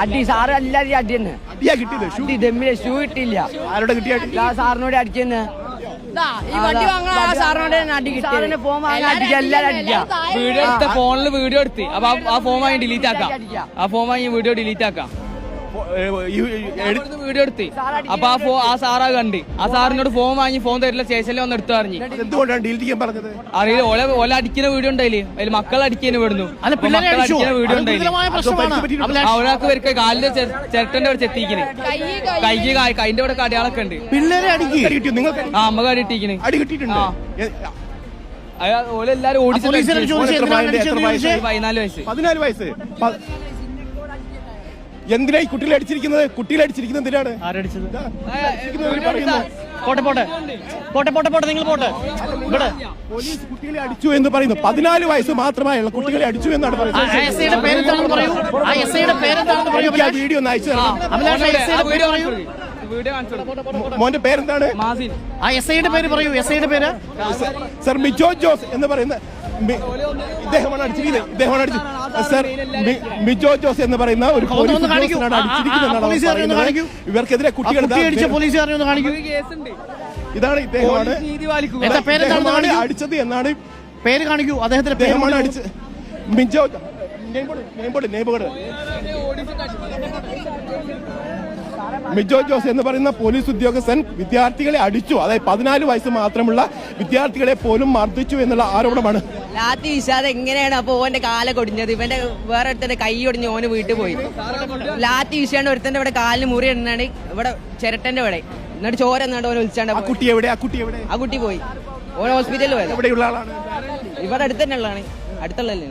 അടി സാറ് എല്ലാവരും അടി തന്നെ. ഷൂ കിട്ടിയില്ല. ആരോടെ കിട്ടിയ? സാറിനോട് അടിച്ചെന്ന്. ഫോണില് വീഡിയോ എടുത്ത് അപ്പൊ ആ ഫോൺ വാങ്ങി ഡിലീറ്റ് ആക്കാം. ആ ഫോൺ വാങ്ങി വീഡിയോ ഡിലീറ്റ് ആക്കാം. വീഡിയോ എടുത്ത് അപ്പൊ ആ സാറാ കണ്ട് ആ സാറിനോട് ഫോൺ വാങ്ങി ഫോൺ തരില്ല സ്റ്റേഷനിൽ വന്ന് എടുത്തു പറഞ്ഞു. അറിയില്ല. ഓല അടിക്കുന്ന വീഡിയോ ഉണ്ടായില്ലേ, അതിൽ മക്കൾ അടിക്കുന്ന വിടുന്നു. മക്കൾ അടിക്കുന്ന വീഡിയോ ഉണ്ടായില്ലേ, ഒരാൾക്ക് വരിക കാലിന്റെ ചിരട്ടന്റെ അവിടെ ചെത്തിക്കണ്, കൈന്റെ ഇവിടെ കടയാളൊക്കെ ഉണ്ട്. അമ്മ കടി ഇട്ടിക്കണ്. ഓലെല്ലാരും ഓടിച്ചു. 14 വയസ്സ്. എന്തിനാ ഈ കുട്ടികളെ അടിച്ചിരിക്കുന്നത്? കുട്ടികളെ അടിച്ചിരിക്കുന്നത് എന്തിനാണ്? പോലീസ് കുട്ടികളെ അടിച്ചു എന്ന് പറയുന്നു. 14 വയസ്സ് മാത്രമായുള്ള കുട്ടികളെ അടിച്ചു എന്നാണ് പറയുന്നത്. വീഡിയോ ഒന്ന് അയച്ചു തരണം. മോന്റെ പേരെന്താണ്? പേര് പറയൂ. പേര് സർ മിജോ ജോസ് എന്ന് പറയുന്ന ഇദ്ദേഹമാണ് അടിച്ചിരിക്കുന്നത്. സർ മിജോ ജോസ് എന്ന് പറയുന്ന ഒരു ഇവർക്കെതിരെ ഇതാണ് ഇദ്ദേഹമാണ് അടിച്ചത് എന്നാണ് പേര് കാണിക്കൂ. അദ്ദേഹത്തിന്റെ പേര് അടിച്ചത് മിജോ മിജോ ജോസ് എന്ന് പറയുന്ന പോലീസ് ഉദ്യോഗസ്ഥൻ വിദ്യാർത്ഥികളെ അടിച്ചു. അതായത് 14 വയസ്സ് മാത്രമുള്ള വിദ്യാർത്ഥികളെ പോലും മർദ്ദിച്ചു എന്നുള്ള ആരോപണമാണ്. ലാത്തി വീശാതെ എങ്ങനെയാണ് അപ്പൊ ഓന്റെ കാല കൊടിഞ്ഞത്? ഇവന്റെ വേറെ ഒരുത്തന്റെ കൈ ഒടിഞ്ഞ് ഓന് വീട്ടിൽ പോയി. ലാത്തി വീശാണ്ട് ഒരുത്തന്റെ ഇവിടെ കാലിന് മുറി ഇടുന്നാണ് ഇവിടെ ചിരട്ടന്റെ ഇവിടെ. എന്നിട്ട് ചോര എന്നാണ്ട് ഓനെ വിളിച്ചാണ്ട്. ആ കുട്ടി പോയി. ഓൻ ഹോസ്പിറ്റലിൽ പോയത്. എവിടെയുള്ള ആളാണ്? ഇവിടെ അടുത്ത് തന്നെ ഉള്ളതാണ്. അടുത്തുള്ളല്ലേ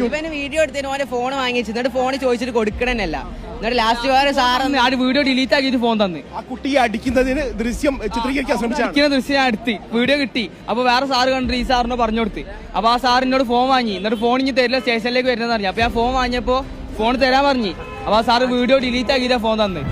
ഇവന് വീഡിയോ എടുത്തതിന് ഓന്റെ ഫോൺ വാങ്ങിച്ചു. എന്നിട്ട് ഫോൺ ചോദിച്ചിട്ട് കൊടുക്കണല്ല. എന്നിട്ട് ലാസ്റ്റ് വേറെ സാറൊന്ന് ആ വീഡിയോ ഡിലീറ്റ് ആക്കിയിട്ട് ഫോൺ തന്നെ. ആ കുട്ടിയെ അടിക്കുന്നതിന് ദൃശ്യം ചിത്രീകരിക്കാൻ ശ്രമിച്ചു. ദൃശ്യം എടുത്തി വീഡിയോ കിട്ടി. അപ്പൊ വേറെ സാറ് കണ്ടിട്ട് ഈ സാറിനോട് പറഞ്ഞു കൊടുത്ത്. അപ്പൊ ആ സാറിനോട് ഫോൺ വാങ്ങി. എന്നിട്ട് ഫോൺ ഇനി തരില്ല സ്റ്റേഷനിലേക്ക് വരുന്നതെന്ന് പറഞ്ഞു. അപ്പൊ ആ ഫോൺ വാങ്ങിയപ്പോ ഫോൺ തരാൻ പറഞ്ഞു. അപ്പൊ ആ സാറ് വീഡിയോ ഡിലീറ്റ് ആക്കിയിട്ടാ ഫോൺ തന്നെ.